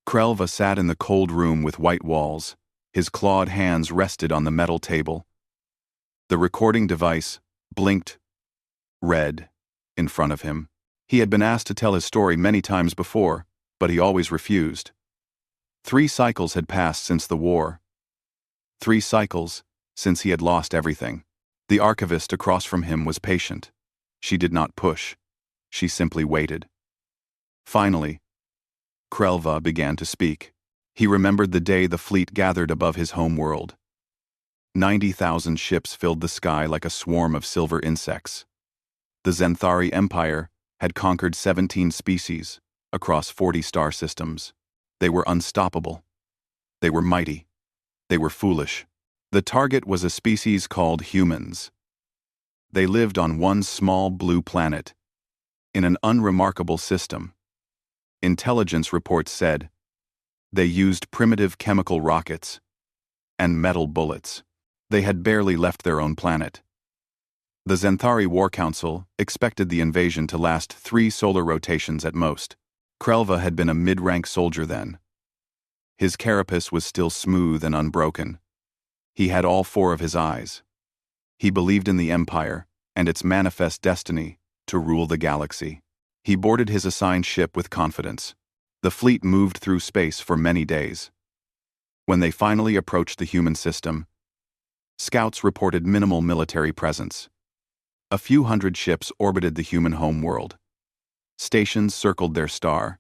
Krelva sat in the cold room with white walls. His clawed hands rested on the metal table. The recording device blinked red in front of him. He had been asked to tell his story many times before, but he always refused. 3 cycles had passed since the war. 3 cycles since he had lost everything. The archivist across from him was patient. She did not push. She simply waited. Finally, Krelva began to speak. He remembered the day the fleet gathered above his home world. 90,000 ships filled the sky like a swarm of silver insects. The Zenthari Empire had conquered 17 species across 40 star systems. They were unstoppable. They were mighty. They were foolish. The target was a species called humans. They lived on one small blue planet, in an unremarkable system. Intelligence reports said they used primitive chemical rockets and metal bullets. They had barely left their own planet. The Zenthari War Council expected the invasion to last 3 solar rotations at most. Krelva had been a mid-rank soldier then. His carapace was still smooth and unbroken. He had all 4 of his eyes. He believed in the Empire and its manifest destiny to rule the galaxy. He boarded his assigned ship with confidence. The fleet moved through space for many days. When they finally approached the human system, scouts reported minimal military presence. A few hundred ships orbited the human home world. Stations circled their star.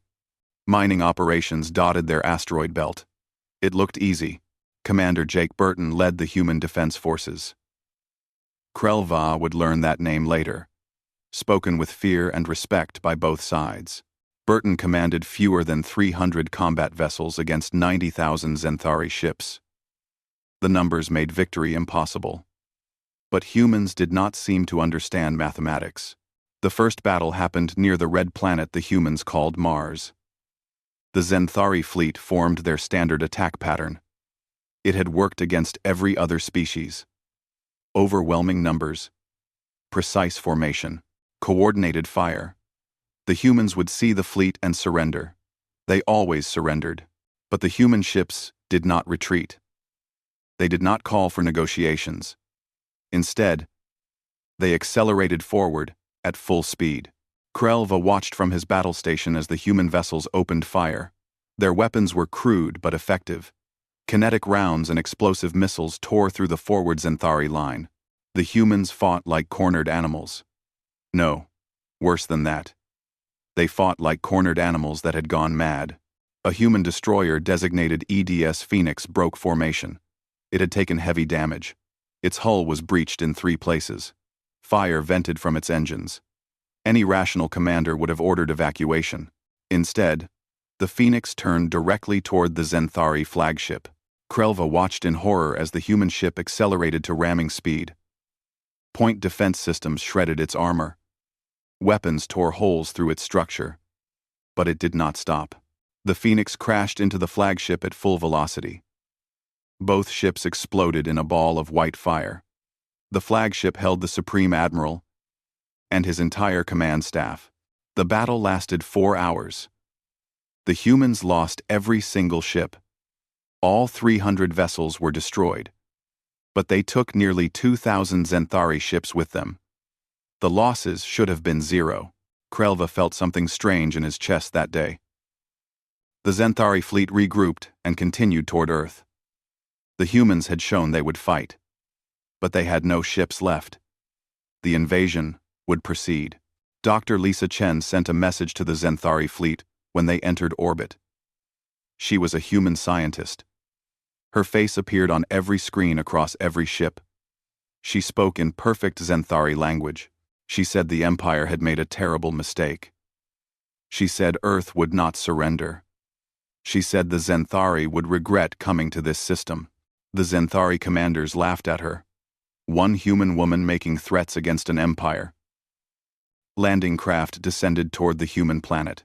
Mining operations dotted their asteroid belt. It looked easy. Commander Jake Burton led the human defense forces. Krelva would learn that name later, spoken with fear and respect by both sides. Burton commanded fewer than 300 combat vessels against 90,000 Zenthari ships. The numbers made victory impossible. But humans did not seem to understand mathematics. The first battle happened near the red planet the humans called Mars. The Zenthari fleet formed their standard attack pattern. It had worked against every other species. Overwhelming numbers, precise formation, coordinated fire. The humans would see the fleet and surrender. They always surrendered. But the human ships did not retreat. They did not call for negotiations. Instead, they accelerated forward at full speed. Krelva watched from his battle station as the human vessels opened fire. Their weapons were crude but effective. Kinetic rounds and explosive missiles tore through the forward Zenthari line. The humans fought like cornered animals. No, worse than that. They fought like cornered animals that had gone mad. A human destroyer designated EDS Phoenix broke formation. It had taken heavy damage. Its hull was breached in 3 places. Fire vented from its engines. Any rational commander would have ordered evacuation. Instead, the Phoenix turned directly toward the Zenthari flagship. Krelva watched in horror as the human ship accelerated to ramming speed. Point defense systems shredded its armor. Weapons tore holes through its structure. But it did not stop. The Phoenix crashed into the flagship at full velocity. Both ships exploded in a ball of white fire. The flagship held the Supreme Admiral and his entire command staff. The battle lasted 4 hours. The humans lost every single ship. All 300 vessels were destroyed. But they took nearly 2,000 Zenthari ships with them. The losses should have been 0. Krelva felt something strange in his chest that day. The Zenthari fleet regrouped and continued toward Earth. The humans had shown they would fight. But they had no ships left. The invasion would proceed. Dr. Lisa Chen sent a message to the Zenthari fleet when they entered orbit. She was a human scientist. Her face appeared on every screen across every ship. She spoke in perfect Zenthari language. She said the Empire had made a terrible mistake. She said Earth would not surrender. She said the Zenthari would regret coming to this system. The Zenthari commanders laughed at her. One human woman making threats against an empire. Landing craft descended toward the human planet.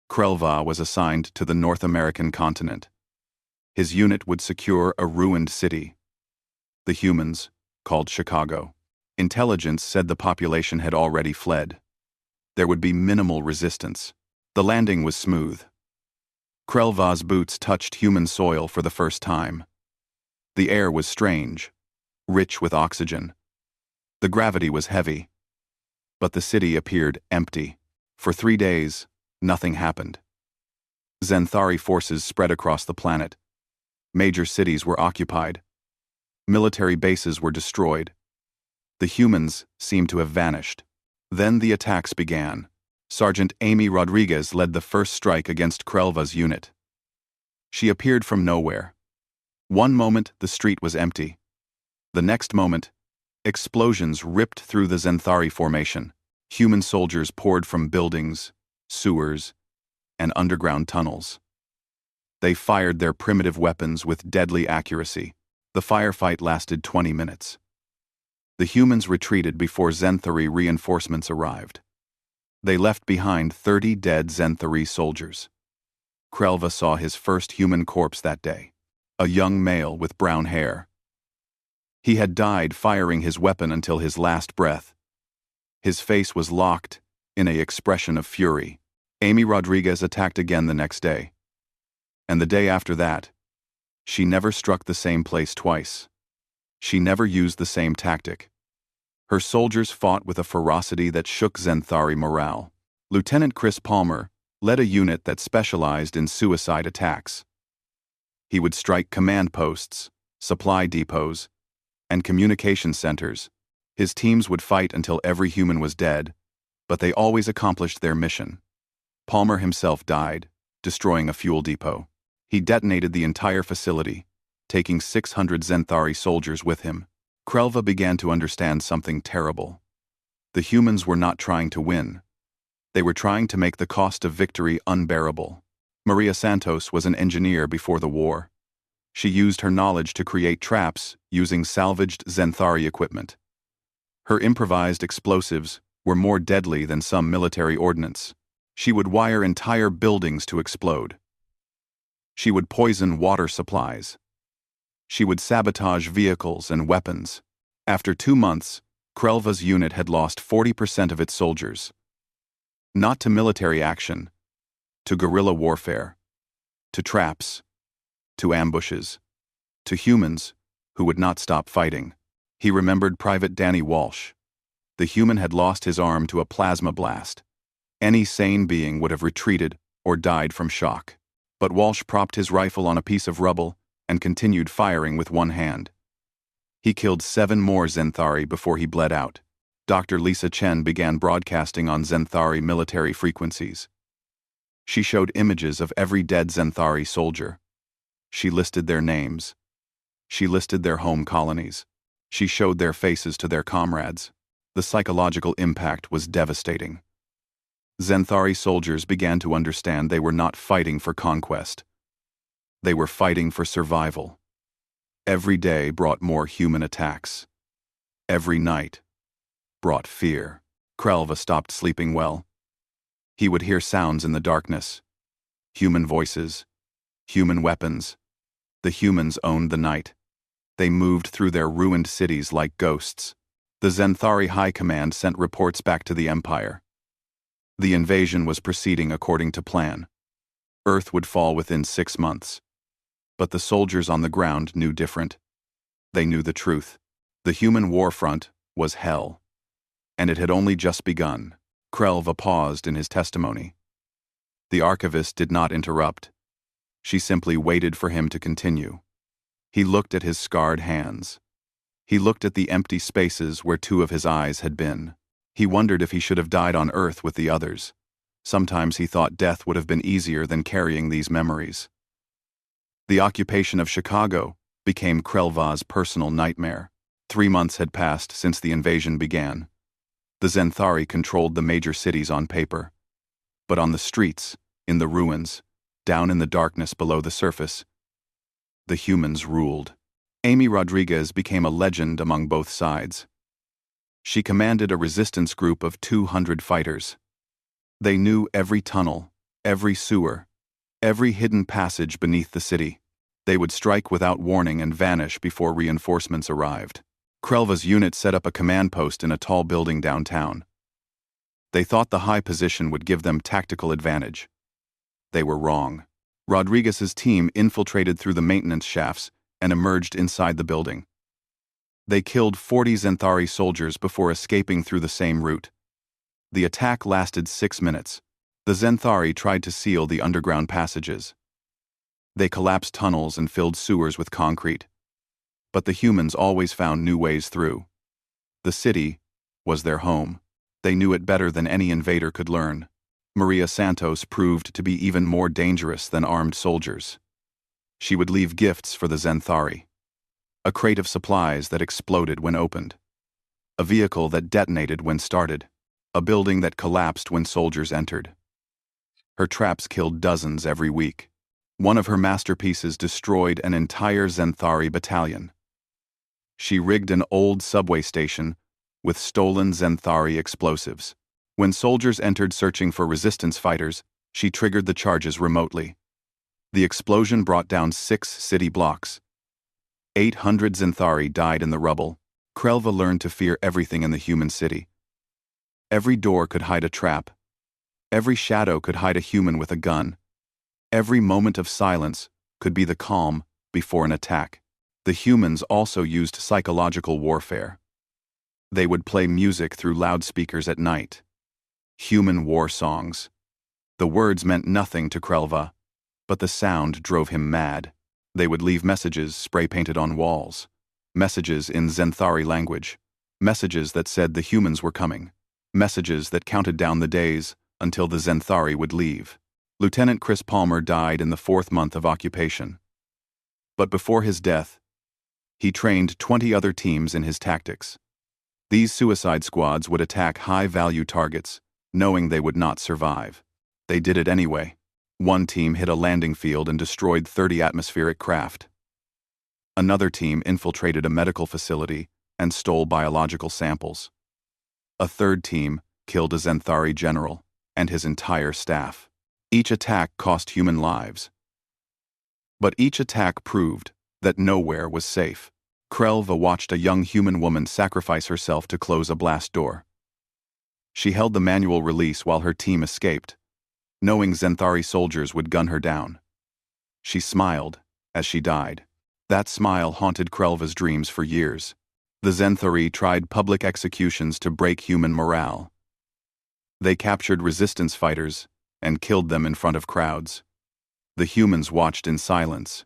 Krelva was assigned to the North American continent. His unit would secure a ruined city. The humans, called Chicago. Intelligence said the population had already fled. There would be minimal resistance. The landing was smooth. Krelva's boots touched human soil for the first time. The air was strange, rich with oxygen. The gravity was heavy. But the city appeared empty. For 3 days, nothing happened. Zenthari forces spread across the planet. Major cities were occupied. Military bases were destroyed. The humans seemed to have vanished. Then the attacks began. Sergeant Amy Rodriguez led the first strike against Krelva's unit. She appeared from nowhere. One moment, the street was empty. The next moment, explosions ripped through the Zenthari formation. Human soldiers poured from buildings, sewers, and underground tunnels. They fired their primitive weapons with deadly accuracy. The firefight lasted 20 minutes. The humans retreated before Zenthari reinforcements arrived. They left behind 30 dead Zenthari soldiers. Krelva saw his first human corpse that day, a young male with brown hair. He had died firing his weapon until his last breath. His face was locked in an expression of fury. Amy Rodriguez attacked again the next day. And the day after that, she never struck the same place twice. She never used the same tactic. Her soldiers fought with a ferocity that shook Zenthari morale. Lieutenant Chris Palmer led a unit that specialized in suicide attacks. He would strike command posts, supply depots, and communication centers. His teams would fight until every human was dead, but they always accomplished their mission. Palmer himself died, destroying a fuel depot. He detonated the entire facility, taking 600 Zenthari soldiers with him. Krelva began to understand something terrible. The humans were not trying to win. They were trying to make the cost of victory unbearable. Maria Santos was an engineer before the war. She used her knowledge to create traps using salvaged Zenthari equipment. Her improvised explosives were more deadly than some military ordnance. She would wire entire buildings to explode. She would poison water supplies. She would sabotage vehicles and weapons. After 2 months, Krelva's unit had lost 40% of its soldiers. Not to military action, to guerrilla warfare, to traps, to ambushes, to humans who would not stop fighting. He remembered Private Danny Walsh. The human had lost his arm to a plasma blast. Any sane being would have retreated or died from shock. But Walsh propped his rifle on a piece of rubble and continued firing with one hand. He killed 7 more Zenthari before he bled out. Dr. Lisa Chen began broadcasting on Zenthari military frequencies. She showed images of every dead Zenthari soldier. She listed their names. She listed their home colonies. She showed their faces to their comrades. The psychological impact was devastating. Zenthari soldiers began to understand they were not fighting for conquest. They were fighting for survival. Every day brought more human attacks. Every night brought fear. Krelva stopped sleeping well. He would hear sounds in the darkness. Human voices. Human weapons. The humans owned the night. They moved through their ruined cities like ghosts. The Zenthari High Command sent reports back to the Empire. The invasion was proceeding according to plan. Earth would fall within 6 months. But the soldiers on the ground knew different. They knew the truth. The human war front was hell. And it had only just begun. Krelva paused in his testimony. The archivist did not interrupt. She simply waited for him to continue. He looked at his scarred hands. He looked at the empty spaces where 2 of his eyes had been. He wondered if he should have died on Earth with the others. Sometimes he thought death would have been easier than carrying these memories. The occupation of Chicago became Krelva's personal nightmare. 3 months had passed since the invasion began. The Zenthari controlled the major cities on paper. But on the streets, in the ruins, down in the darkness below the surface, the humans ruled. Amy Rodriguez became a legend among both sides. She commanded a resistance group of 200 fighters. They knew every tunnel, every sewer, every hidden passage beneath the city. They would strike without warning and vanish before reinforcements arrived. Krelva's unit set up a command post in a tall building downtown. They thought the high position would give them tactical advantage. They were wrong. Rodriguez's team infiltrated through the maintenance shafts and emerged inside the building. They killed 40 Zenthari soldiers before escaping through the same route. The attack lasted 6 minutes. The Zenthari tried to seal the underground passages. They collapsed tunnels and filled sewers with concrete. But the humans always found new ways through. The city was their home. They knew it better than any invader could learn. Maria Santos proved to be even more dangerous than armed soldiers. She would leave gifts for the Zenthari. A crate of supplies that exploded when opened. A vehicle that detonated when started. A building that collapsed when soldiers entered. Her traps killed dozens every week. One of her masterpieces destroyed an entire Zenthari battalion. She rigged an old subway station with stolen Zenthari explosives. When soldiers entered searching for resistance fighters, she triggered the charges remotely. The explosion brought down 6 city blocks. 800 Zenthari died in the rubble. Krelva learned to fear everything in the human city. Every door could hide a trap. Every shadow could hide a human with a gun. Every moment of silence could be the calm before an attack. The humans also used psychological warfare. They would play music through loudspeakers at night. Human war songs. The words meant nothing to Krelva, but the sound drove him mad. They would leave messages spray-painted on walls. Messages in Zenthari language. Messages that said the humans were coming. Messages that counted down the days until the Zenthari would leave. Lieutenant Chris Palmer died in the 4th month of occupation. But before his death, he trained 20 other teams in his tactics. These suicide squads would attack high-value targets, knowing they would not survive. They did it anyway. One team hit a landing field and destroyed 30 atmospheric craft. Another team infiltrated a medical facility and stole biological samples. A third team killed a Zenthari general and his entire staff. Each attack cost human lives. But each attack proved that nowhere was safe. Krelva watched a young human woman sacrifice herself to close a blast door. She held the manual release while her team escaped, knowing Zenthari soldiers would gun her down. She smiled as she died. That smile haunted Krelva's dreams for years. The Zenthari tried public executions to break human morale. They captured resistance fighters and killed them in front of crowds. The humans watched in silence,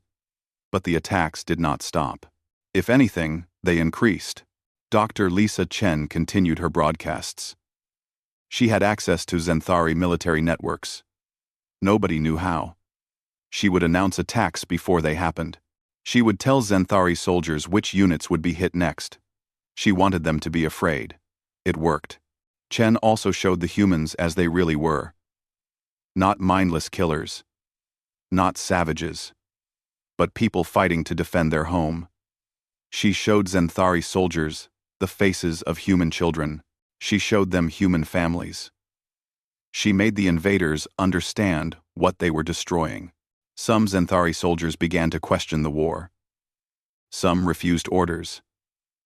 but the attacks did not stop. If anything, they increased. Dr. Lisa Chen continued her broadcasts. She had access to Zenthari military networks. Nobody knew how. She would announce attacks before they happened. She would tell Zenthari soldiers which units would be hit next. She wanted them to be afraid. It worked. Chen also showed the humans as they really were. Not mindless killers. Not savages. But people fighting to defend their home. She showed Zenthari soldiers the faces of human children. She showed them human families. She made the invaders understand what they were destroying. Some Zenthari soldiers began to question the war. Some refused orders.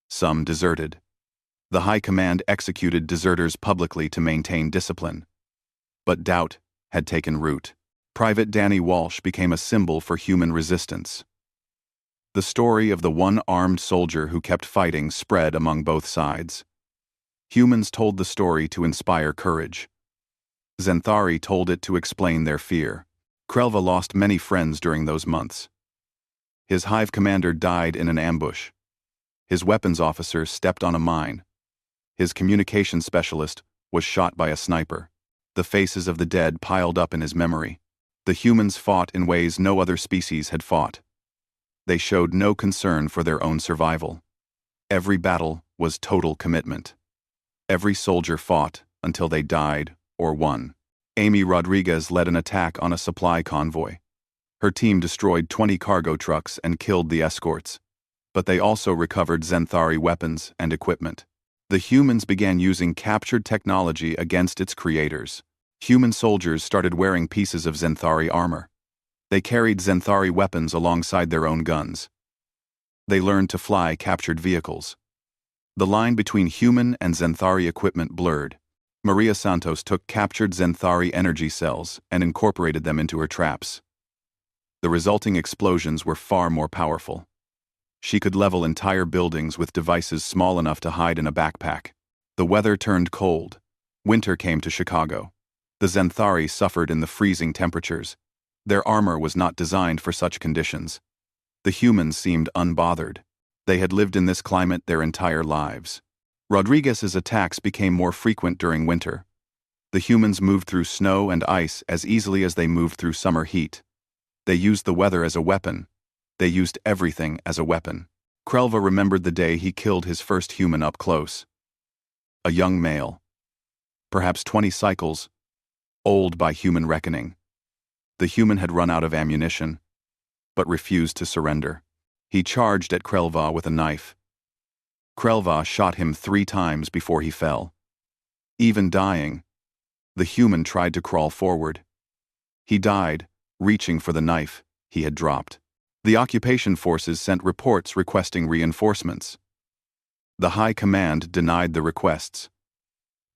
Some deserted. The High Command executed deserters publicly to maintain discipline. But doubt had taken root. Private Danny Walsh became a symbol for human resistance. The story of the one-armed soldier who kept fighting spread among both sides. Humans told the story to inspire courage. Zenthari told it to explain their fear. Krelva lost many friends during those months. His hive commander died in an ambush. His weapons officer stepped on a mine. His communications specialist was shot by a sniper. The faces of the dead piled up in his memory. The humans fought in ways no other species had fought. They showed no concern for their own survival. Every battle was total commitment. Every soldier fought until they died or won. Amy Rodriguez led an attack on a supply convoy. Her team destroyed 20 cargo trucks and killed the escorts. But they also recovered Zenthari weapons and equipment. The humans began using captured technology against its creators. Human soldiers started wearing pieces of Zenthari armor. They carried Zenthari weapons alongside their own guns. They learned to fly captured vehicles. The line between human and Zenthari equipment blurred. Maria Santos took captured Zenthari energy cells and incorporated them into her traps. The resulting explosions were far more powerful. She could level entire buildings with devices small enough to hide in a backpack. The weather turned cold. Winter came to Chicago. The Zenthari suffered in the freezing temperatures. Their armor was not designed for such conditions. The humans seemed unbothered. They had lived in this climate their entire lives. Rodriguez's attacks became more frequent during winter. The humans moved through snow and ice as easily as they moved through summer heat. They used the weather as a weapon. They used everything as a weapon. Krelva remembered the day he killed his first human up close. A young male. Perhaps 20 cycles. Old by human reckoning. The human had run out of ammunition, but refused to surrender. He charged at Krelva with a knife. Krelva shot him 3 times before he fell. Even dying, the human tried to crawl forward. He died, reaching for the knife he had dropped. The occupation forces sent reports requesting reinforcements. The High Command denied the requests.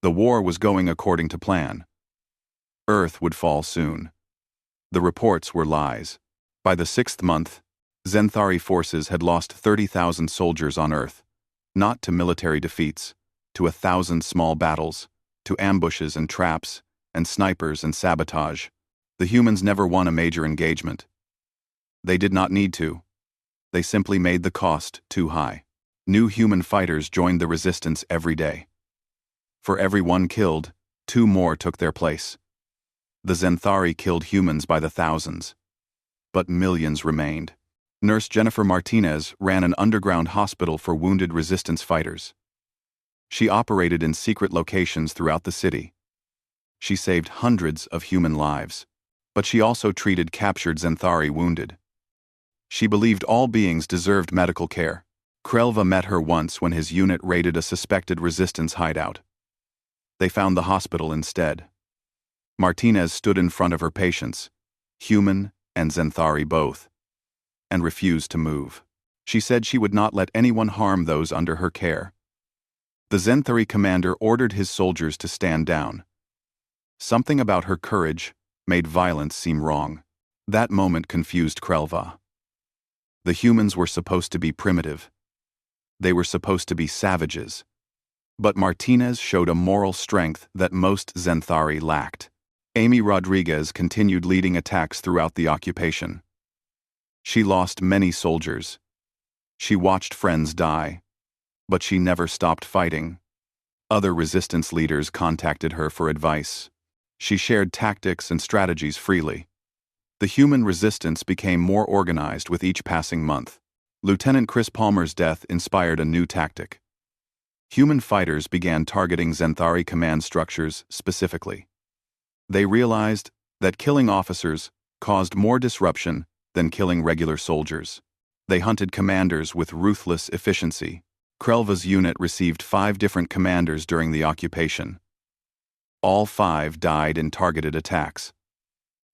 The war was going according to plan. Earth would fall soon. The reports were lies. By the 6th month, Zenthari forces had lost 30,000 soldiers on Earth, not to military defeats, to 1,000 small battles, to ambushes and traps, and snipers and sabotage. The humans never won a major engagement. They did not need to. They simply made the cost too high. New human fighters joined the resistance every day. For every 1 killed, 2 more took their place. The Zenthari killed humans by the thousands. But millions remained. Nurse Jennifer Martinez ran an underground hospital for wounded resistance fighters. She operated in secret locations throughout the city. She saved hundreds of human lives, but she also treated captured Zenthari wounded. She believed all beings deserved medical care. Krelva met her once when his unit raided a suspected resistance hideout. They found the hospital instead. Martinez stood in front of her patients, human and Zenthari both, and refused to move. She said she would not let anyone harm those under her care. The Zenthari commander ordered his soldiers to stand down. Something about her courage made violence seem wrong. That moment confused Krelva. The humans were supposed to be primitive. They were supposed to be savages. But Martinez showed a moral strength that most Zenthari lacked. Amy Rodriguez continued leading attacks throughout the occupation. She lost many soldiers. She watched friends die, but she never stopped fighting. Other resistance leaders contacted her for advice. She shared tactics and strategies freely. The human resistance became more organized with each passing month. Lieutenant Chris Palmer's death inspired a new tactic. Human fighters began targeting Zenthari command structures specifically. They realized that killing officers caused more disruption than killing regular soldiers. They hunted commanders with ruthless efficiency. Krelva's unit received 5 different commanders during the occupation. All 5 died in targeted attacks.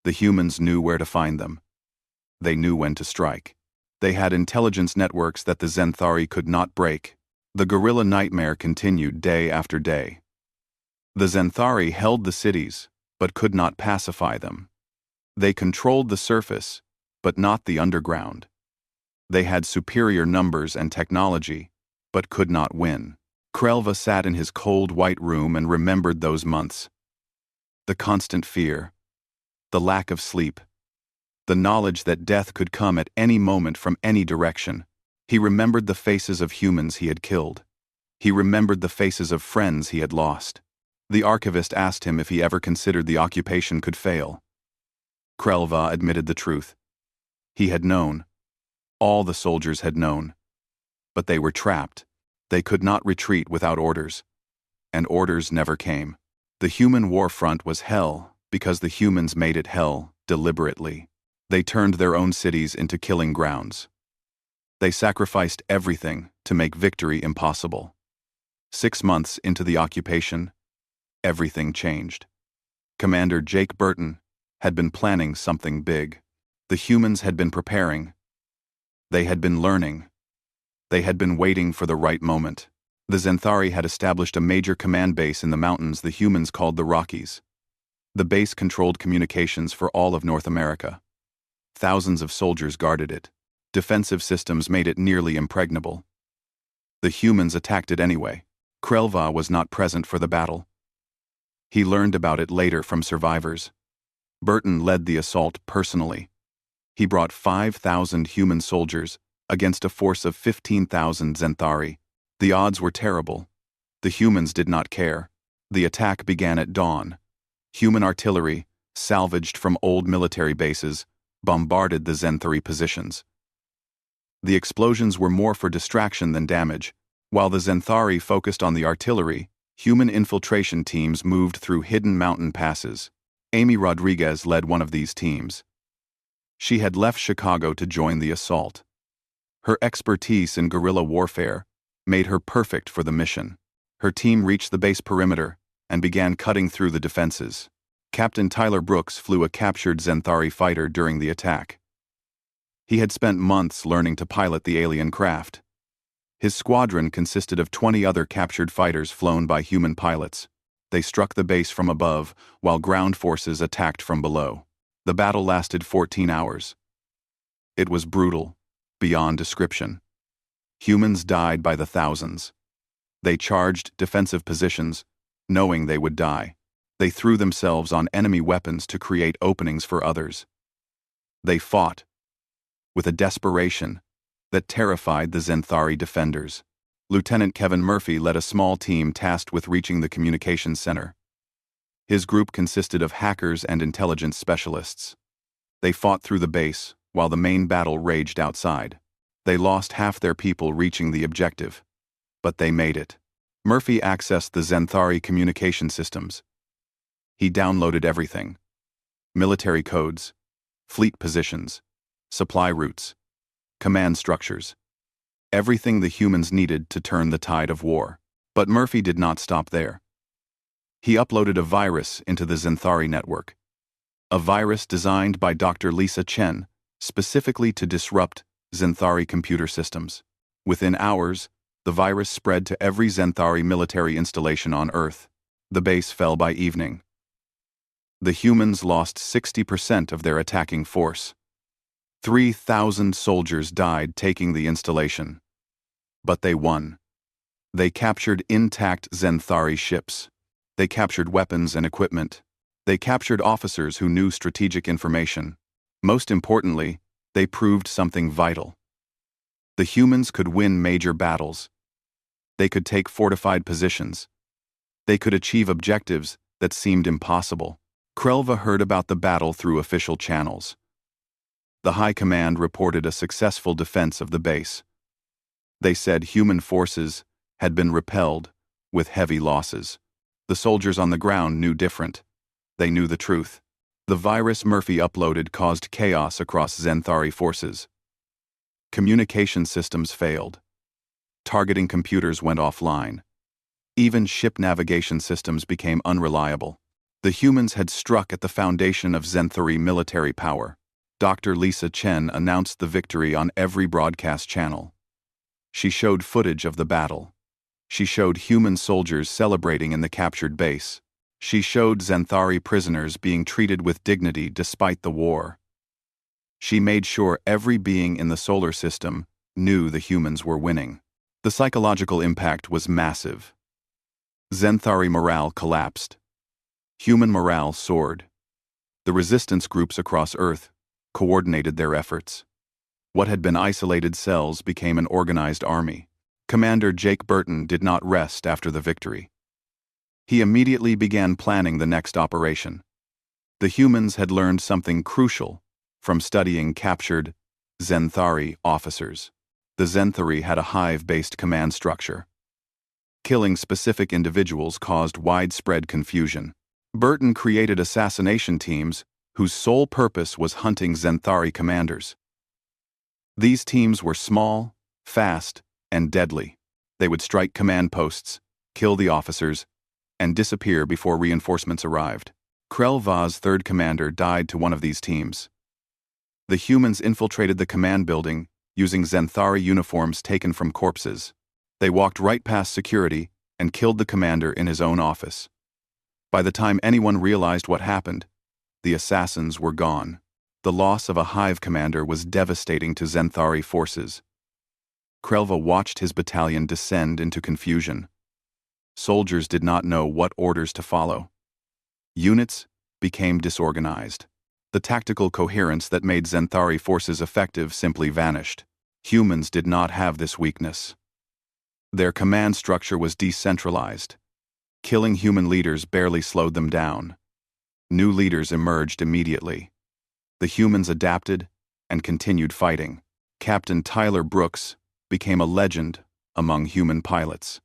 The humans knew where to find them. They knew when to strike. They had intelligence networks that the Zenthari could not break. The guerrilla nightmare continued day after day. The Zenthari held the cities, but could not pacify them. They controlled the surface, but not the underground. They had superior numbers and technology, but could not win. Krelva sat in his cold white room and remembered those months. The constant fear, the lack of sleep, the knowledge that death could come at any moment from any direction. He remembered the faces of humans he had killed. He remembered the faces of friends he had lost. The archivist asked him if he ever considered the occupation could fail. Krelva admitted the truth. He had known. All the soldiers had known. But they were trapped. They could not retreat without orders. And orders never came. The human war front was hell because the humans made it hell deliberately. They turned their own cities into killing grounds. They sacrificed everything to make victory impossible. 6 months into the occupation, everything changed. Commander Jake Burton had been planning something big. The humans had been preparing. They had been learning. They had been waiting for the right moment. The Zenthari had established a major command base in the mountains the humans called the Rockies. The base controlled communications for all of North America. Thousands of soldiers guarded it. Defensive systems made it nearly impregnable. The humans attacked it anyway. Krelva was not present for the battle. He learned about it later from survivors. Burton led the assault personally. He brought 5,000 human soldiers against a force of 15,000 Zenthari. The odds were terrible. The humans did not care. The attack began at dawn. Human artillery, salvaged from old military bases, bombarded the Zenthari positions. The explosions were more for distraction than damage. While the Zenthari focused on the artillery, human infiltration teams moved through hidden mountain passes. Amy Rodriguez led one of these teams. She had left Chicago to join the assault. Her expertise in guerrilla warfare made her perfect for the mission. Her team reached the base perimeter and began cutting through the defenses. Captain Tyler Brooks flew a captured Zenthari fighter during the attack. He had spent months learning to pilot the alien craft. His squadron consisted of 20 other captured fighters flown by human pilots. They struck the base from above, while ground forces attacked from below. The battle lasted 14 hours. It was brutal, beyond description. Humans died by the thousands. They charged defensive positions, knowing they would die. They threw themselves on enemy weapons to create openings for others. They fought with a desperation that terrified the Zenthari defenders. Lieutenant Kevin Murphy led a small team tasked with reaching the communications center. His group consisted of hackers and intelligence specialists. They fought through the base while the main battle raged outside. They lost half their people reaching the objective, but they made it. Murphy accessed the Zenthari communication systems. He downloaded everything: military codes, fleet positions, supply routes, command structures, everything the humans needed to turn the tide of war. But Murphy did not stop there. He uploaded a virus into the Zenthari network. A virus designed by Dr. Lisa Chen specifically to disrupt Zenthari computer systems. Within hours, the virus spread to every Zenthari military installation on Earth. The base fell by evening. The humans lost 60% of their attacking force. 3,000 soldiers died taking the installation. But they won. They captured intact Zenthari ships. They captured weapons and equipment. They captured officers who knew strategic information. Most importantly, they proved something vital. The humans could win major battles. They could take fortified positions. They could achieve objectives that seemed impossible. Krelva heard about the battle through official channels. The High Command reported a successful defense of the base. They said human forces had been repelled with heavy losses. The soldiers on the ground knew different. They knew the truth. The virus Murphy uploaded caused chaos across Zenthari forces. Communication systems failed. Targeting computers went offline. Even ship navigation systems became unreliable. The humans had struck at the foundation of Zenthari military power. Dr. Lisa Chen announced the victory on every broadcast channel. She showed footage of the battle. She showed human soldiers celebrating in the captured base. She showed Zenthari prisoners being treated with dignity despite the war. She made sure every being in the solar system knew the humans were winning. The psychological impact was massive. Zenthari morale collapsed. Human morale soared. The resistance groups across Earth coordinated their efforts. What had been isolated cells became an organized army. Commander Jake Burton did not rest after the victory. He immediately began planning the next operation. The humans had learned something crucial from studying captured Zenthari officers. The Zenthari had a hive-based command structure. Killing specific individuals caused widespread confusion. Burton created assassination teams whose sole purpose was hunting Zenthari commanders. These teams were small, fast, and deadly. They would strike command posts, kill the officers, and disappear before reinforcements arrived. Krelva's third commander died to one of these teams. The humans infiltrated the command building using Zenthari uniforms taken from corpses. They walked right past security and killed the commander in his own office. By the time anyone realized what happened, the assassins were gone. The loss of a hive commander was devastating to Zenthari forces. Krelva watched his battalion descend into confusion. Soldiers did not know what orders to follow. Units became disorganized. The tactical coherence that made Zenthari forces effective simply vanished. Humans did not have this weakness. Their command structure was decentralized. Killing human leaders barely slowed them down. New leaders emerged immediately. The humans adapted and continued fighting. Captain Tyler Brooks became a legend among human pilots.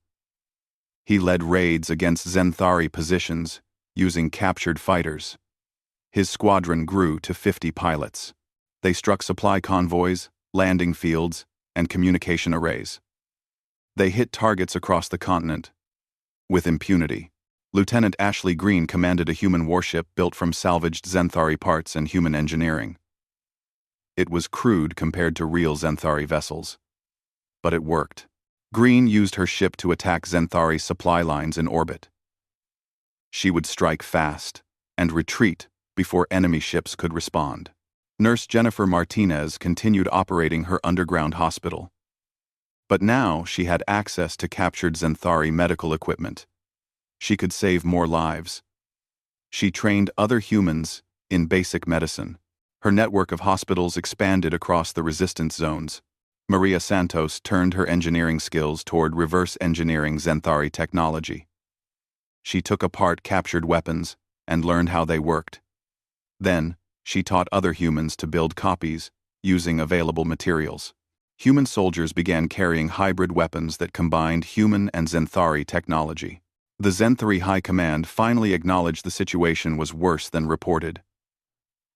He led raids against Zenthari positions using captured fighters. His squadron grew to 50 pilots. They struck supply convoys, landing fields, and communication arrays. They hit targets across the continent with impunity. Lieutenant Ashley Green commanded a human warship built from salvaged Zenthari parts and human engineering. It was crude compared to real Zenthari vessels. But it worked. Green used her ship to attack Zenthari supply lines in orbit. She would strike fast and retreat before enemy ships could respond. Nurse Jennifer Martinez continued operating her underground hospital. But now she had access to captured Zenthari medical equipment. She could save more lives. She trained other humans in basic medicine. Her network of hospitals expanded across the resistance zones. Maria Santos turned her engineering skills toward reverse engineering Zenthari technology. She took apart captured weapons and learned how they worked. Then, she taught other humans to build copies using available materials. Human soldiers began carrying hybrid weapons that combined human and Zenthari technology. The Zenthari High Command finally acknowledged the situation was worse than reported.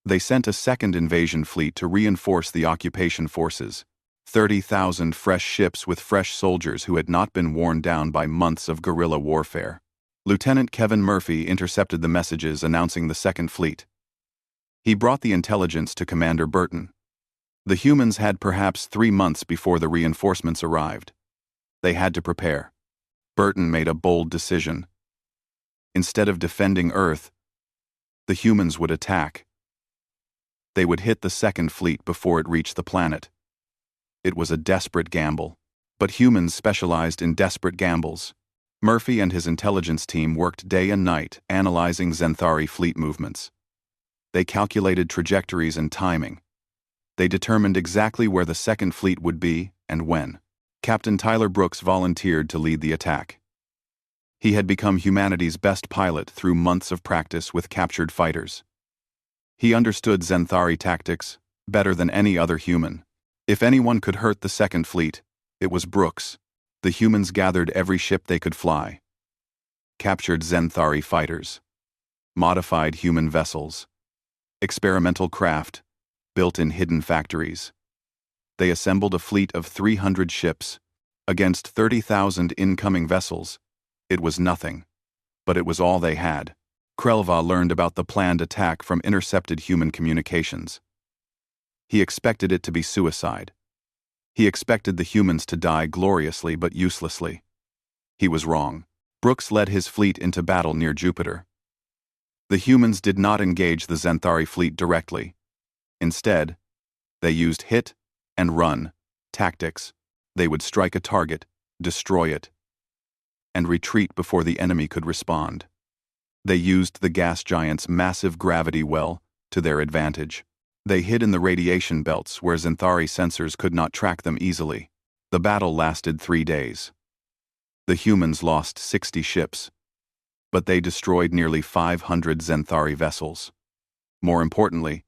They sent a second invasion fleet to reinforce the occupation forces. 30,000 fresh ships with fresh soldiers who had not been worn down by months of guerrilla warfare. Lieutenant Kevin Murphy intercepted the messages announcing the second fleet. He brought the intelligence to Commander Burton. The humans had perhaps 3 months before the reinforcements arrived. They had to prepare. Burton made a bold decision. Instead of defending Earth, the humans would attack. They would hit the second fleet before it reached the planet. It was a desperate gamble, but humans specialized in desperate gambles. Murphy and his intelligence team worked day and night analyzing Zenthari fleet movements. They calculated trajectories and timing. They determined exactly where the second fleet would be and when. Captain Tyler Brooks volunteered to lead the attack. He had become humanity's best pilot through months of practice with captured fighters. He understood Zenthari tactics better than any other human. If anyone could hurt the second fleet, it was Brooks. The humans gathered every ship they could fly. Captured Zenthari fighters. Modified human vessels. Experimental craft, built in hidden factories. They assembled a fleet of 300 ships. Against 30,000 incoming vessels, it was nothing. But it was all they had. Krelva learned about the planned attack from intercepted human communications. He expected it to be suicide. He expected the humans to die gloriously but uselessly. He was wrong. Brooks led his fleet into battle near Jupiter. The humans did not engage the Zenthari fleet directly. Instead, they used hit and run tactics. They would strike a target, destroy it, and retreat before the enemy could respond. They used the gas giant's massive gravity well to their advantage. They hid in the radiation belts where Zenthari sensors could not track them easily. The battle lasted 3 days. The humans lost 60 ships, but they destroyed nearly 500 Zenthari vessels. More importantly,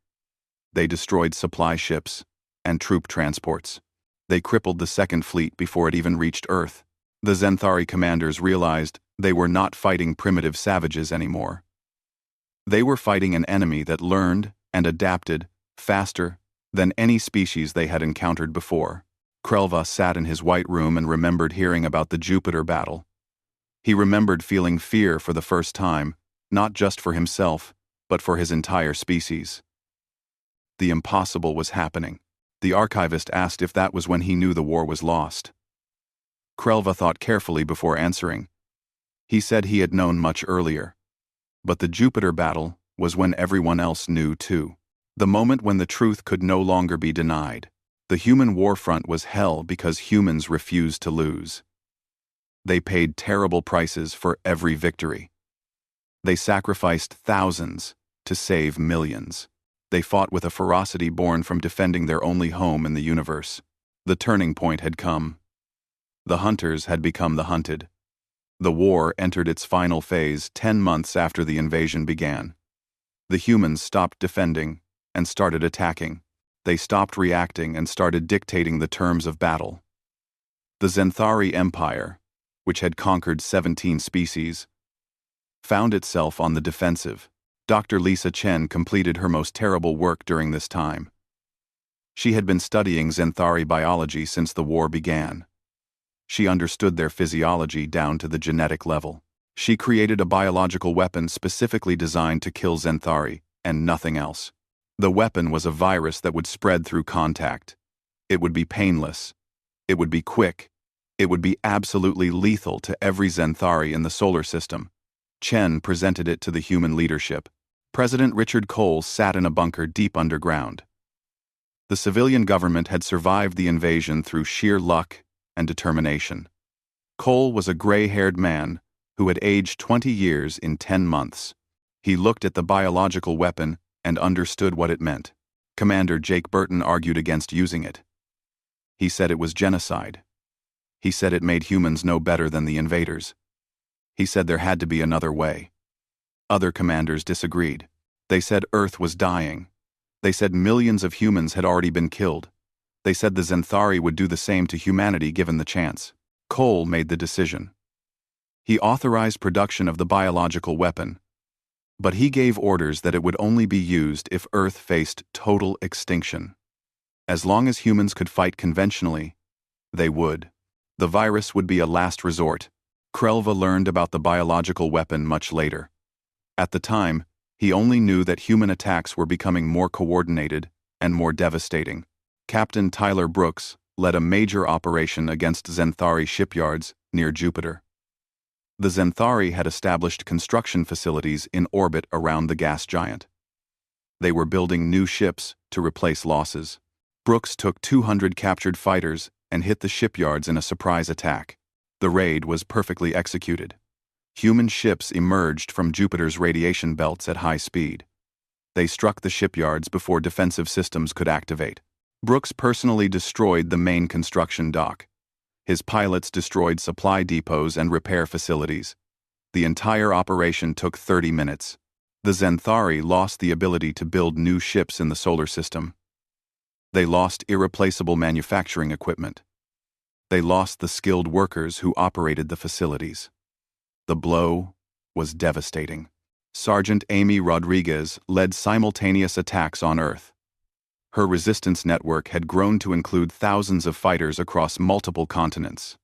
they destroyed supply ships and troop transports. They crippled the second fleet before it even reached Earth. The Zenthari commanders realized they were not fighting primitive savages anymore. They were fighting an enemy that learned and adapted faster than any species they had encountered before. Krelva sat in his white room and remembered hearing about the Jupiter battle. He remembered feeling fear for the first time, not just for himself, but for his entire species. The impossible was happening. The archivist asked if that was when he knew the war was lost. Krelva thought carefully before answering. He said he had known much earlier. But the Jupiter battle was when everyone else knew too. The moment when the truth could no longer be denied. The human warfront was hell because humans refused to lose. They paid terrible prices for every victory. They sacrificed thousands to save millions. They fought with a ferocity born from defending their only home in the universe. The turning point had come. The hunters had become the hunted. The war entered its final phase 10 months after the invasion began. The humans stopped defending and started attacking. They stopped reacting and started dictating the terms of battle. The Zenthari Empire, which had conquered 17 species, found itself on the defensive. Dr. Lisa Chen completed her most terrible work during this time. She had been studying Zenthari biology since the war began. She understood their physiology down to the genetic level. She created a biological weapon specifically designed to kill Zenthari, and nothing else. The weapon was a virus that would spread through contact. It would be painless. It would be quick. It would be absolutely lethal to every Zenthari in the solar system. Chen presented it to the human leadership. President Richard Cole sat in a bunker deep underground. The civilian government had survived the invasion through sheer luck and determination. Cole was a gray-haired man who had aged 20 years in 10 months. He looked at the biological weapon and understood what it meant. Commander Jake Burton argued against using it. He said it was genocide. He said it made humans no better than the invaders. He said there had to be another way. Other commanders disagreed. They said Earth was dying. They said millions of humans had already been killed. They said the Zenthari would do the same to humanity given the chance. Cole made the decision. He authorized production of the biological weapon, but he gave orders that it would only be used if Earth faced total extinction. As long as humans could fight conventionally, they would. The virus would be a last resort. Krelva learned about the biological weapon much later. At the time, he only knew that human attacks were becoming more coordinated and more devastating. Captain Tyler Brooks led a major operation against Zenthari shipyards near Jupiter. The Zenthari had established construction facilities in orbit around the gas giant. They were building new ships to replace losses. Brooks took 200 captured fighters and hit the shipyards in a surprise attack. The raid was perfectly executed. Human ships emerged from Jupiter's radiation belts at high speed. They struck the shipyards before defensive systems could activate. Brooks personally destroyed the main construction dock. His pilots destroyed supply depots and repair facilities. The entire operation took 30 minutes. The Zenthari lost the ability to build new ships in the solar system. They lost irreplaceable manufacturing equipment. They lost the skilled workers who operated the facilities. The blow was devastating. Sergeant Amy Rodriguez led simultaneous attacks on Earth. Her resistance network had grown to include thousands of fighters across multiple continents.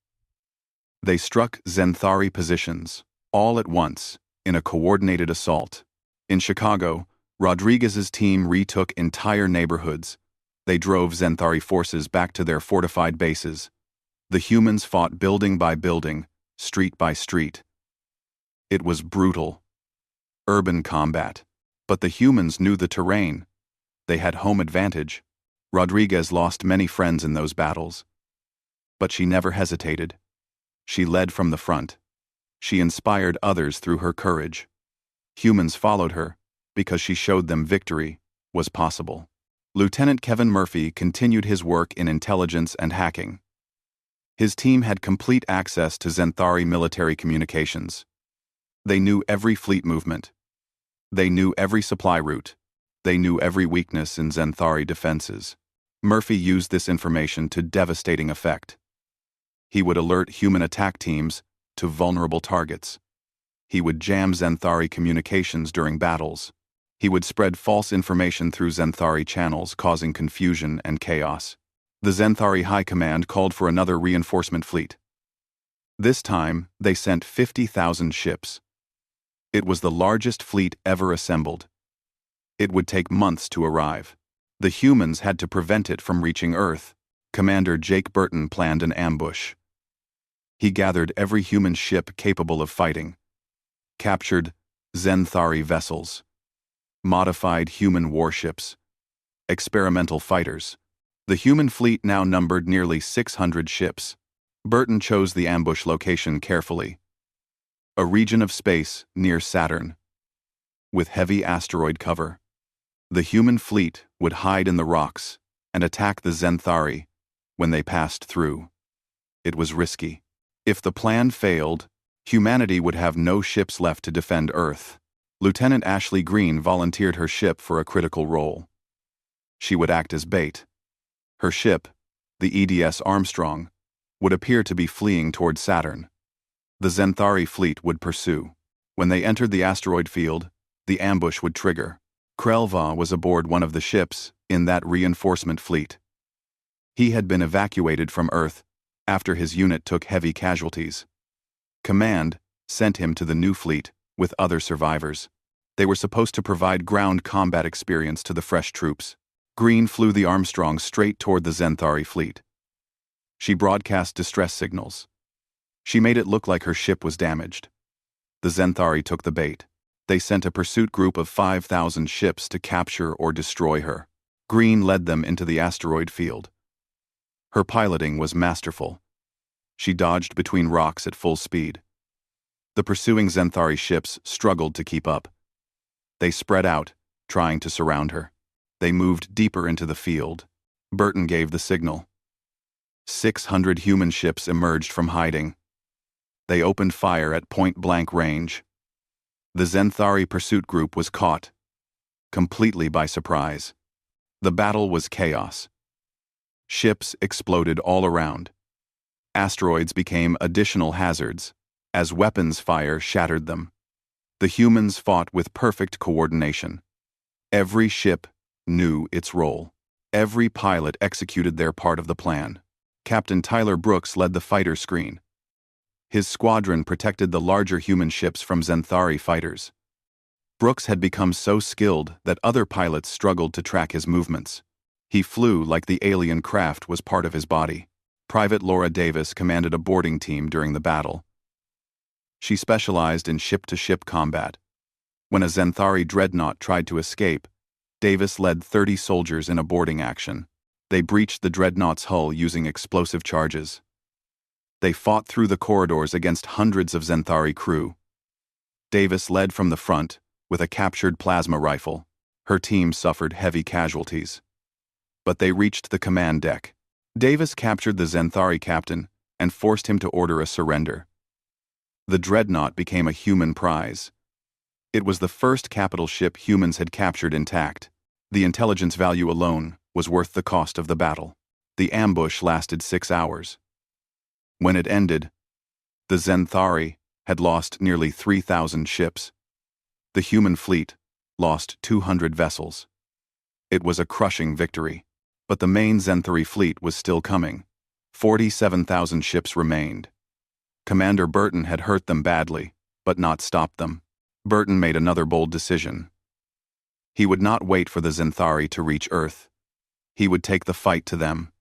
They struck Zenthari positions, all at once, in a coordinated assault. In Chicago, Rodriguez's team retook entire neighborhoods. They drove Zenthari forces back to their fortified bases. The humans fought building by building, street by street. It was brutal. Urban combat. But the humans knew the terrain. They had home advantage. Rodriguez lost many friends in those battles. But she never hesitated. She led from the front. She inspired others through her courage. Humans followed her because she showed them victory was possible. Lieutenant Kevin Murphy continued his work in intelligence and hacking. His team had complete access to Zenthari military communications. They knew every fleet movement. They knew every supply route. They knew every weakness in Zenthari defenses. Murphy used this information to devastating effect. He would alert human attack teams to vulnerable targets. He would jam Zenthari communications during battles. He would spread false information through Zenthari channels, causing confusion and chaos. The Zenthari High Command called for another reinforcement fleet. This time, they sent 50,000 ships. It was the largest fleet ever assembled. It would take months to arrive. The humans had to prevent it from reaching Earth. Commander Jake Burton planned an ambush. He gathered every human ship capable of fighting, captured Zenthari vessels, modified human warships, experimental fighters. The human fleet now numbered nearly 600 ships. Burton chose the ambush location carefully. A region of space near Saturn, with heavy asteroid cover. The human fleet would hide in the rocks and attack the Zenthari when they passed through. It was risky. If the plan failed, humanity would have no ships left to defend Earth. Lieutenant Ashley Greene volunteered her ship for a critical role. She would act as bait. Her ship, the EDS Armstrong, would appear to be fleeing toward Saturn. The Zenthari fleet would pursue. When they entered the asteroid field, the ambush would trigger. Krelva was aboard one of the ships in that reinforcement fleet. He had been evacuated from Earth after his unit took heavy casualties. Command sent him to the new fleet with other survivors. They were supposed to provide ground combat experience to the fresh troops. Greene flew the Armstrong straight toward the Zenthari fleet. She broadcast distress signals. She made it look like her ship was damaged. The Zenthari took the bait. They sent a pursuit group of 5,000 ships to capture or destroy her. Greene led them into the asteroid field. Her piloting was masterful. She dodged between rocks at full speed. The pursuing Zenthari ships struggled to keep up. They spread out, trying to surround her. They moved deeper into the field. Burton gave the signal. 600 human ships emerged from hiding. They opened fire at point-blank range. The Zenthari pursuit group was caught, completely by surprise. The battle was chaos. Ships exploded all around. Asteroids became additional hazards, as weapons fire shattered them. The humans fought with perfect coordination. Every ship knew its role. Every pilot executed their part of the plan. Captain Tyler Brooks led the fighter screen. His squadron protected the larger human ships from Zenthari fighters. Brooks had become so skilled that other pilots struggled to track his movements. He flew like the alien craft was part of his body. Private Laura Davis commanded a boarding team during the battle. She specialized in ship-to-ship combat. When a Zenthari dreadnought tried to escape, Davis led 30 soldiers in a boarding action. They breached the dreadnought's hull using explosive charges. They fought through the corridors against hundreds of Zenthari crew. Davis led from the front with a captured plasma rifle. Her team suffered heavy casualties. But they reached the command deck. Davis captured the Zenthari captain and forced him to order a surrender. The dreadnought became a human prize. It was the first capital ship humans had captured intact. The intelligence value alone was worth the cost of the battle. The ambush lasted 6 hours. When it ended, the Zenthari had lost nearly 3,000 ships. The human fleet lost 200 vessels. It was a crushing victory, but the main Zenthari fleet was still coming. 47,000 ships remained. Commander Burton had hurt them badly, but not stopped them. Burton made another bold decision. He would not wait for the Zenthari to reach Earth. He would take the fight to them.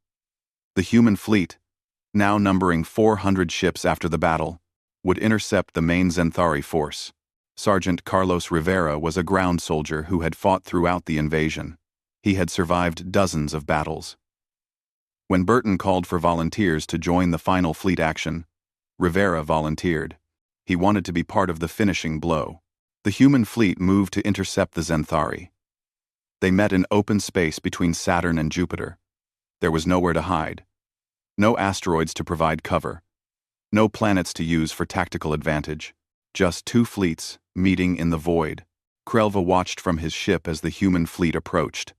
The human fleet, now numbering 400 ships after the battle, would intercept the main Zenthari force. Sergeant Carlos Rivera was a ground soldier who had fought throughout the invasion. He had survived dozens of battles. When Burton called for volunteers to join the final fleet action, Rivera volunteered. He wanted to be part of the finishing blow. The human fleet moved to intercept the Zenthari. They met in open space between Saturn and Jupiter. There was nowhere to hide. No asteroids to provide cover. No planets to use for tactical advantage. Just two fleets meeting in the void. Krelva watched from his ship as the human fleet approached.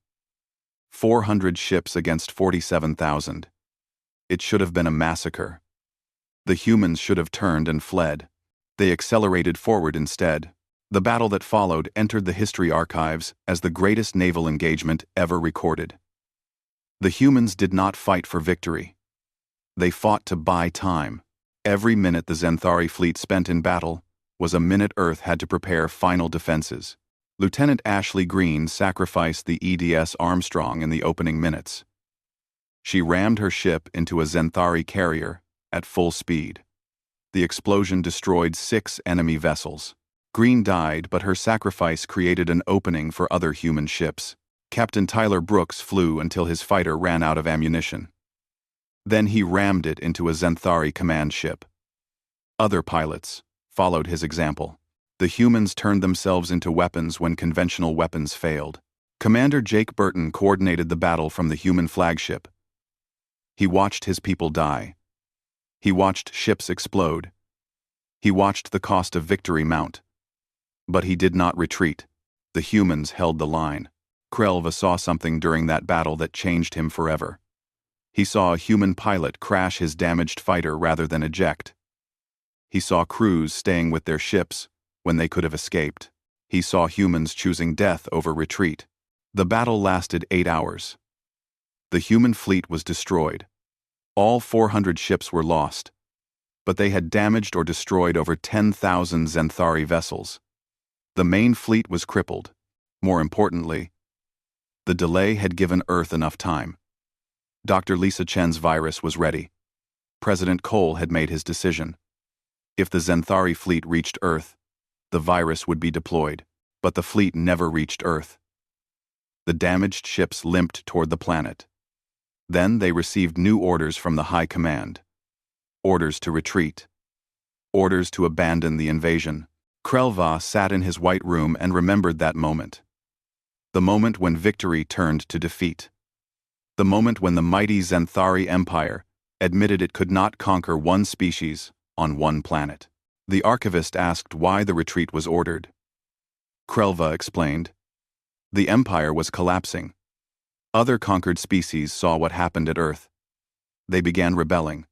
400 ships against 47,000. It should have been a massacre. The humans should have turned and fled. They accelerated forward instead. The battle that followed entered the history archives as the greatest naval engagement ever recorded. The humans did not fight for victory. They fought to buy time. Every minute the Zenthari fleet spent in battle was a minute Earth had to prepare final defenses. Lieutenant Ashley Greene sacrificed the EDS Armstrong in the opening minutes. She rammed her ship into a Zenthari carrier at full speed. The explosion destroyed 6 enemy vessels. Greene died, but her sacrifice created an opening for other human ships. Captain Tyler Brooks flew until his fighter ran out of ammunition. Then he rammed it into a Zenthari command ship. Other pilots followed his example. The humans turned themselves into weapons when conventional weapons failed. Commander Jake Burton coordinated the battle from the human flagship. He watched his people die. He watched ships explode. He watched the cost of victory mount. But he did not retreat. The humans held the line. Krelva saw something during that battle that changed him forever. He saw a human pilot crash his damaged fighter rather than eject. He saw crews staying with their ships when they could have escaped. He saw humans choosing death over retreat. The battle lasted 8 hours. The human fleet was destroyed. All 400 ships were lost, but they had damaged or destroyed over 10,000 Zenthari vessels. The main fleet was crippled. More importantly, the delay had given Earth enough time. Dr. Lisa Chen's virus was ready. President Cole had made his decision. If the Zenthari fleet reached Earth, the virus would be deployed, but the fleet never reached Earth. The damaged ships limped toward the planet. Then they received new orders from the High Command. Orders to retreat. Orders to abandon the invasion. Krelva sat in his white room and remembered that moment. The moment when victory turned to defeat. The moment when the mighty Zenthari Empire admitted it could not conquer one species on one planet. The archivist asked why the retreat was ordered. Krelva explained. The Empire was collapsing. Other conquered species saw what happened at Earth. They began rebelling.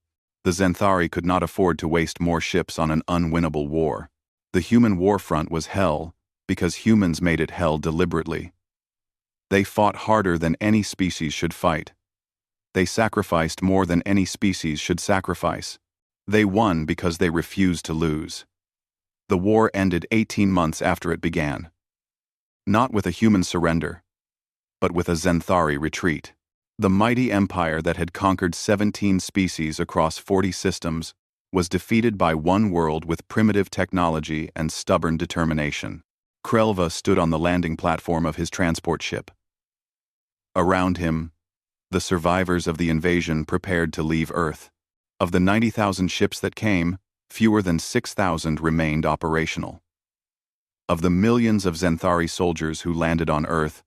The Zenthari could not afford to waste more ships on an unwinnable war. The human war front was hell because humans made it hell deliberately. They fought harder than any species should fight. They sacrificed more than any species should sacrifice. They won because they refused to lose. The war ended 18 months after it began. Not with a human surrender, but with a Zenthari retreat. The mighty empire that had conquered 17 species across 40 systems was defeated by one world with primitive technology and stubborn determination. Krelva stood on the landing platform of his transport ship. Around him, the survivors of the invasion prepared to leave Earth. Of the 90,000 ships that came, fewer than 6,000 remained operational. Of the millions of Zenthari soldiers who landed on Earth,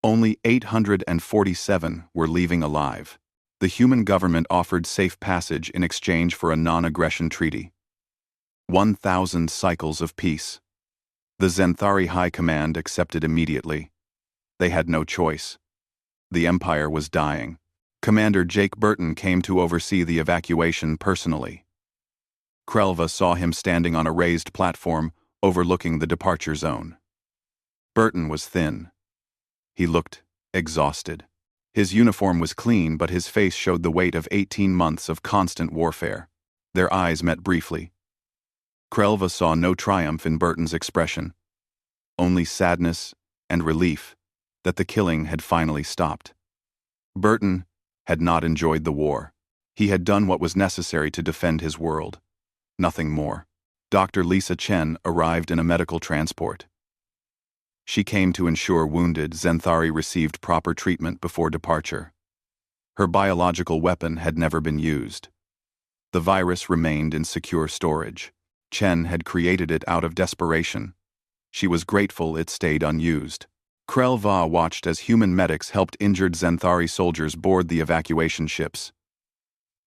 only 847 were leaving alive. The human government offered safe passage in exchange for a non-aggression treaty. 1,000 cycles of peace. The Zenthari High Command accepted immediately. They had no choice. The Empire was dying. Commander Jake Burton came to oversee the evacuation personally. Krelva saw him standing on a raised platform overlooking the departure zone. Burton was thin. He looked exhausted. His uniform was clean, but his face showed the weight of 18 months of constant warfare. Their eyes met briefly. Krelva saw no triumph in Burton's expression, only sadness and relief that the killing had finally stopped. Burton had not enjoyed the war. He had done what was necessary to defend his world. Nothing more. Dr. Lisa Chen arrived in a medical transport. She came to ensure wounded Zenthari received proper treatment before departure. Her biological weapon had never been used. The virus remained in secure storage. Chen had created it out of desperation. She was grateful it stayed unused. Krelva watched as human medics helped injured Zenthari soldiers board the evacuation ships.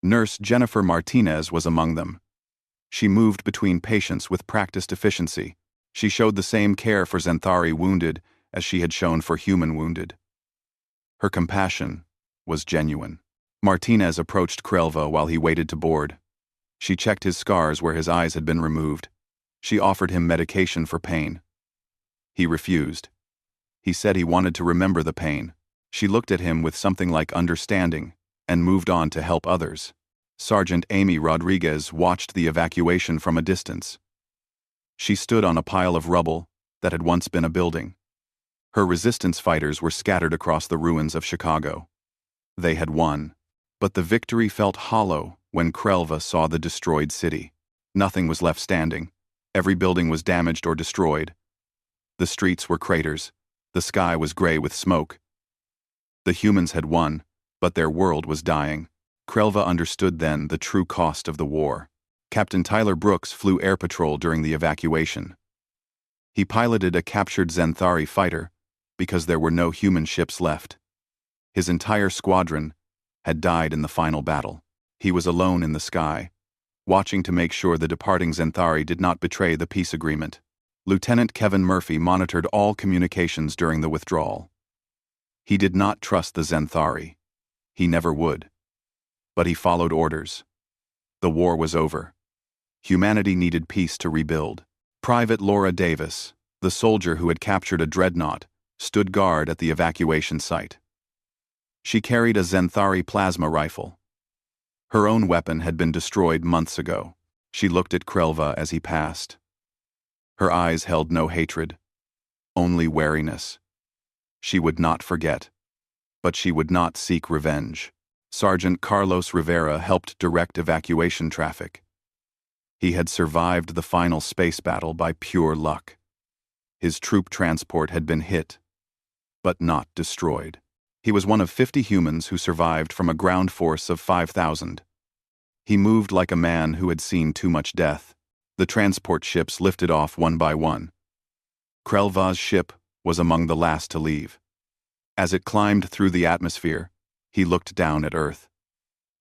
Nurse Jennifer Martinez was among them. She moved between patients with practiced efficiency. She showed the same care for Zenthari wounded as she had shown for human wounded. Her compassion was genuine. Martinez approached Krelva while he waited to board. She checked his scars where his eyes had been removed. She offered him medication for pain. He refused. He said he wanted to remember the pain. She looked at him with something like understanding and moved on to help others. Sergeant Amy Rodriguez watched the evacuation from a distance. She stood on a pile of rubble that had once been a building. Her resistance fighters were scattered across the ruins of Chicago. They had won, but the victory felt hollow when Krelva saw the destroyed city. Nothing was left standing. Every building was damaged or destroyed. The streets were craters. The sky was gray with smoke. The humans had won, but their world was dying. Krelva understood then the true cost of the war. Captain Tyler Brooks flew air patrol during the evacuation. He piloted a captured Xanthari fighter because there were no human ships left. His entire squadron had died in the final battle. He was alone in the sky, watching to make sure the departing Xanthari did not betray the peace agreement. Lieutenant Kevin Murphy monitored all communications during the withdrawal. He did not trust the Xanthari. He never would. But he followed orders. The war was over. Humanity needed peace to rebuild. Private Laura Davis, the soldier who had captured a dreadnought, stood guard at the evacuation site. She carried a Xanthari plasma rifle. Her own weapon had been destroyed months ago. She looked at Krelva as he passed. Her eyes held no hatred, only wariness. She would not forget, but she would not seek revenge. Sergeant Carlos Rivera helped direct evacuation traffic. He had survived the final space battle by pure luck. His troop transport had been hit, but not destroyed. He was one of 50 humans who survived from a ground force of 5,000. He moved like a man who had seen too much death. The transport ships lifted off one by one. Krelva's ship was among the last to leave. As it climbed through the atmosphere, he looked down at Earth.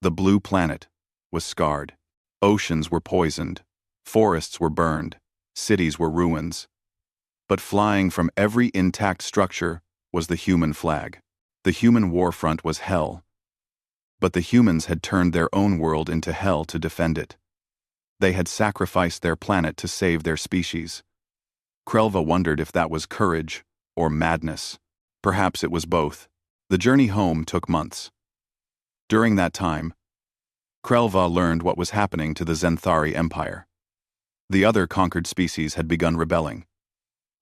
The blue planet was scarred. Oceans were poisoned. Forests were burned. Cities were ruins. But flying from every intact structure was the human flag. The human war front was hell. But the humans had turned their own world into hell to defend it. They had sacrificed their planet to save their species. Krelva wondered if that was courage or madness. Perhaps it was both. The journey home took months. During that time, Krelva learned what was happening to the Xanthari Empire. The other conquered species had begun rebelling.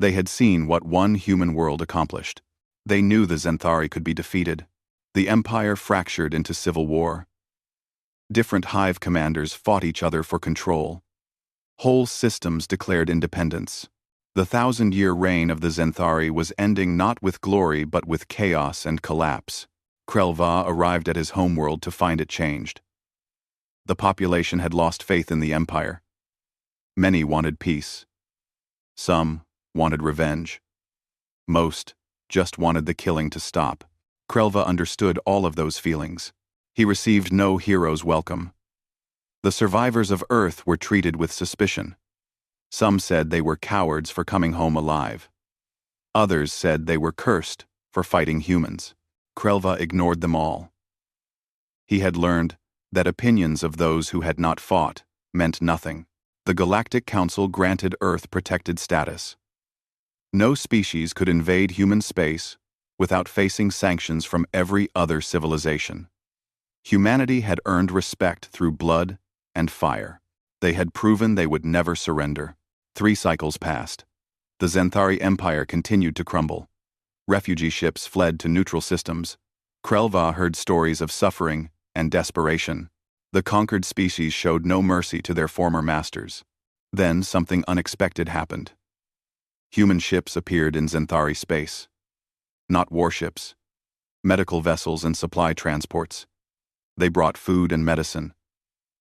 They had seen what one human world accomplished. They knew the Xanthari could be defeated. The empire fractured into civil war. Different hive commanders fought each other for control. Whole systems declared independence. The 1,000-year reign of the Xanthari was ending not with glory but with chaos and collapse. Krelva arrived at his homeworld to find it changed. The population had lost faith in the empire. Many wanted peace. Some wanted revenge. Most just wanted the killing to stop. Krelva understood all of those feelings. He received no hero's welcome. The survivors of Earth were treated with suspicion. Some said they were cowards for coming home alive. Others said they were cursed for fighting humans. Krelva ignored them all. He had learned that opinions of those who had not fought meant nothing. The Galactic Council granted Earth protected status. No species could invade human space without facing sanctions from every other civilization. Humanity had earned respect through blood and fire. They had proven they would never surrender. 3 cycles passed. The Xanthari Empire continued to crumble. Refugee ships fled to neutral systems. Krelva heard stories of suffering and desperation. The conquered species showed no mercy to their former masters. Then something unexpected happened. Human ships appeared in Xanthari space. Not warships. Medical vessels and supply transports. They brought food and medicine.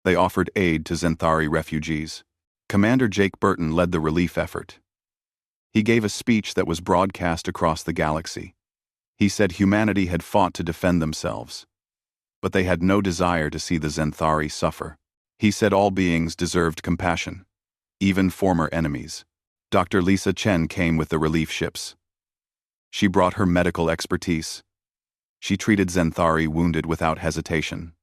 They offered aid to Xanthari refugees. Commander Jake Burton led the relief effort. He gave a speech that was broadcast across the galaxy. He said humanity had fought to defend themselves, but they had no desire to see the Xanthari suffer. He said all beings deserved compassion, even former enemies. Dr. Lisa Chen came with the relief ships. She brought her medical expertise. She treated Xanthari wounded without hesitation.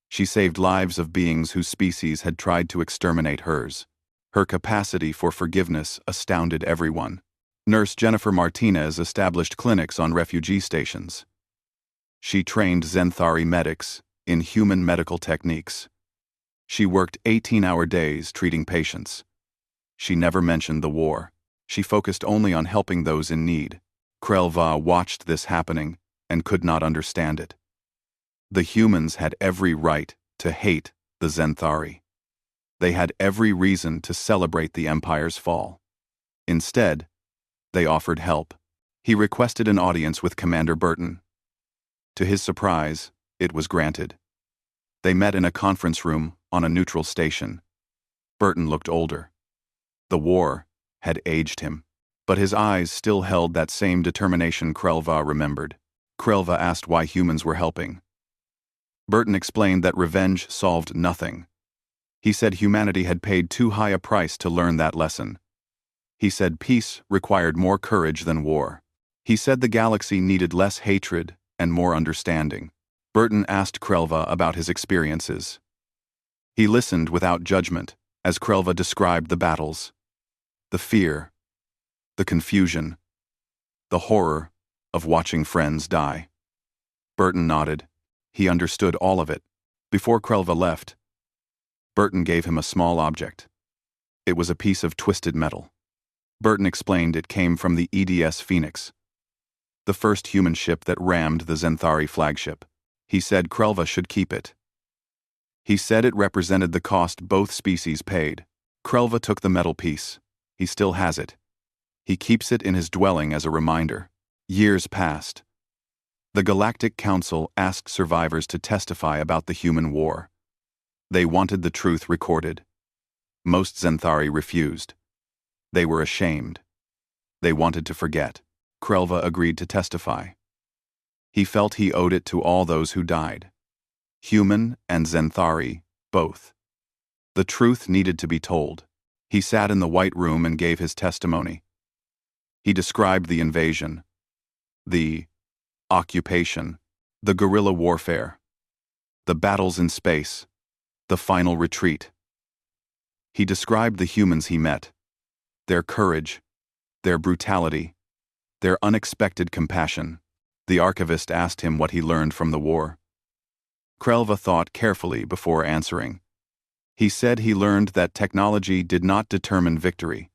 She saved lives of beings whose species had tried to exterminate hers. Her capacity for forgiveness astounded everyone. Nurse Jennifer Martinez established clinics on refugee stations. She trained Xanthari medics in human medical techniques. She worked 18-hour days treating patients. She never mentioned the war. She focused only on helping those in need. Krelva watched this happening and could not understand it. The humans had every right to hate the Xanthari. They had every reason to celebrate the Empire's fall. Instead, they offered help. He requested an audience with Commander Burton. To his surprise, it was granted. They met in a conference room on a neutral station. Burton looked older. The war had aged him, but his eyes still held that same determination Krelva remembered. Krelva asked why humans were helping. Burton explained that revenge solved nothing. He said humanity had paid too high a price to learn that lesson. He said peace required more courage than war. He said the galaxy needed less hatred and more understanding. Burton asked Krelva about his experiences. He listened without judgment as Krelva described the battles, the fear, the confusion, the horror of watching friends die. Burton nodded. He understood all of it. Before Krelva left, Burton gave him a small object. It was a piece of twisted metal. Burton explained it came from the EDS Phoenix, the first human ship that rammed the Zenthari flagship. He said Krelva should keep it. He said it represented the cost both species paid. Krelva took the metal piece. He still has it. He keeps it in his dwelling as a reminder. Years passed. The Galactic Council asked survivors to testify about the human war. They wanted the truth recorded. Most Zenthari refused. They were ashamed. They wanted to forget. Krelva agreed to testify. He felt he owed it to all those who died. Human and Zenthari, both. The truth needed to be told. He sat in the White Room and gave his testimony. He described the invasion, the occupation, the guerrilla warfare, the battles in space, the final retreat. He described the humans he met, their courage, their brutality, their unexpected compassion. The archivist asked him what he learned from the war. Krelva thought carefully before answering. He said he learned that technology did not determine victory.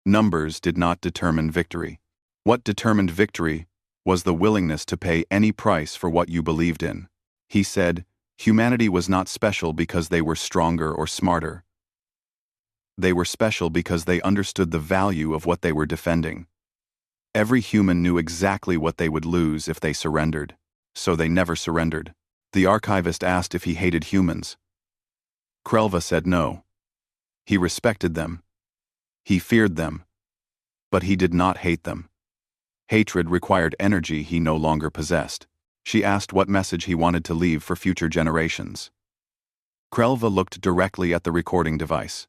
Numbers did not determine victory. What determined victory was the willingness to pay any price for what you believed in. He said humanity was not special because they were stronger or smarter. They were special because they understood the value of what they were defending. Every human knew exactly what they would lose if they surrendered, so they never surrendered. The archivist asked if he hated humans. Krelva said no. He respected them. He feared them. But he did not hate them. Hatred required energy he no longer possessed. She asked what message he wanted to leave for future generations. Krelva looked directly at the recording device.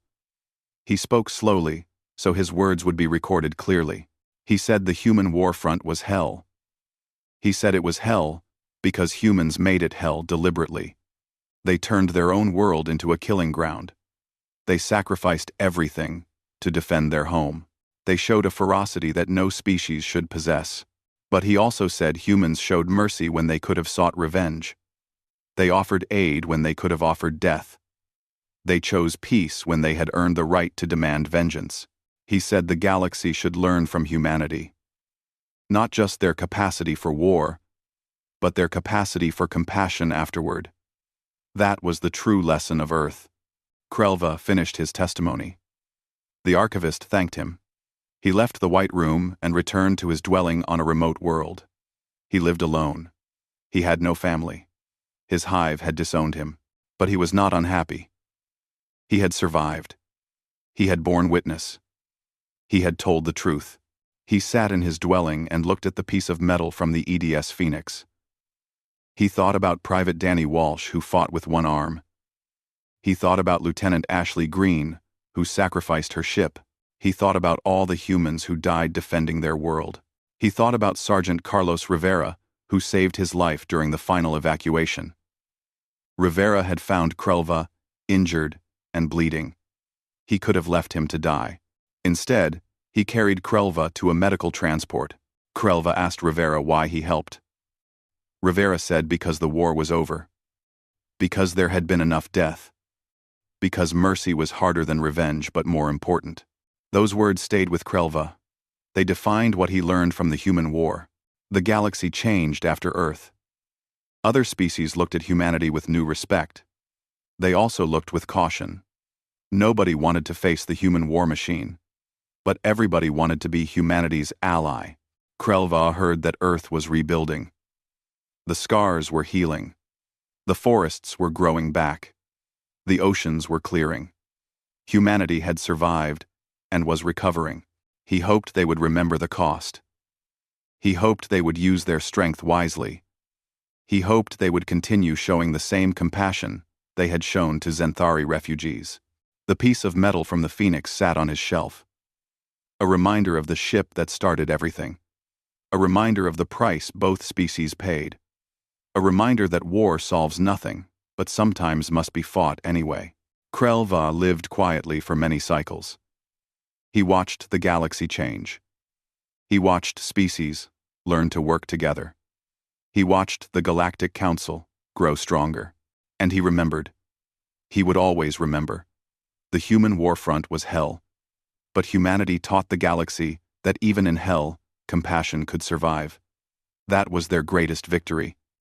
He spoke slowly, so his words would be recorded clearly. He said the human war front was hell. He said it was hell because humans made it hell deliberately. They turned their own world into a killing ground. They sacrificed everything to defend their home. They showed a ferocity that no species should possess. But he also said humans showed mercy when they could have sought revenge. They offered aid when they could have offered death. They chose peace when they had earned the right to demand vengeance. He said the galaxy should learn from humanity. Not just their capacity for war, but their capacity for compassion afterward. That was the true lesson of Earth. Krelva finished his testimony. The archivist thanked him. He left the White Room and returned to his dwelling on a remote world. He lived alone. He had no family. His hive had disowned him, but he was not unhappy. He had survived. He had borne witness. He had told the truth. He sat in his dwelling and looked at the piece of metal from the EDS Phoenix. He thought about Private Danny Walsh, who fought with one arm. He thought about Lieutenant Ashley Green, who sacrificed her ship. He thought about all the humans who died defending their world. He thought about Sergeant Carlos Rivera, who saved his life during the final evacuation. Rivera had found Krelva, injured and bleeding. He could have left him to die. Instead, he carried Krelva to a medical transport. Krelva asked Rivera why he helped. Rivera said because the war was over. Because there had been enough death. Because mercy was harder than revenge but more important. Those words stayed with Krelva. They defined what he learned from the human war. The galaxy changed after Earth. Other species looked at humanity with new respect. They also looked with caution. Nobody wanted to face the human war machine, but everybody wanted to be humanity's ally. Krelva heard that Earth was rebuilding. The scars were healing. The forests were growing back. The oceans were clearing. Humanity had survived and was recovering. He hoped they would remember the cost. He hoped they would use their strength wisely. He hoped they would continue showing the same compassion they had shown to Zenthari refugees. The piece of metal from the Phoenix sat on his shelf. A reminder of the ship that started everything. A reminder of the price both species paid. A reminder that war solves nothing, but sometimes must be fought anyway. Krelva lived quietly for many cycles. He watched the galaxy change. He watched species learn to work together. He watched the Galactic Council grow stronger. And he remembered. He would always remember. The human warfront was hell. But humanity taught the galaxy that even in hell, compassion could survive. That was their greatest victory.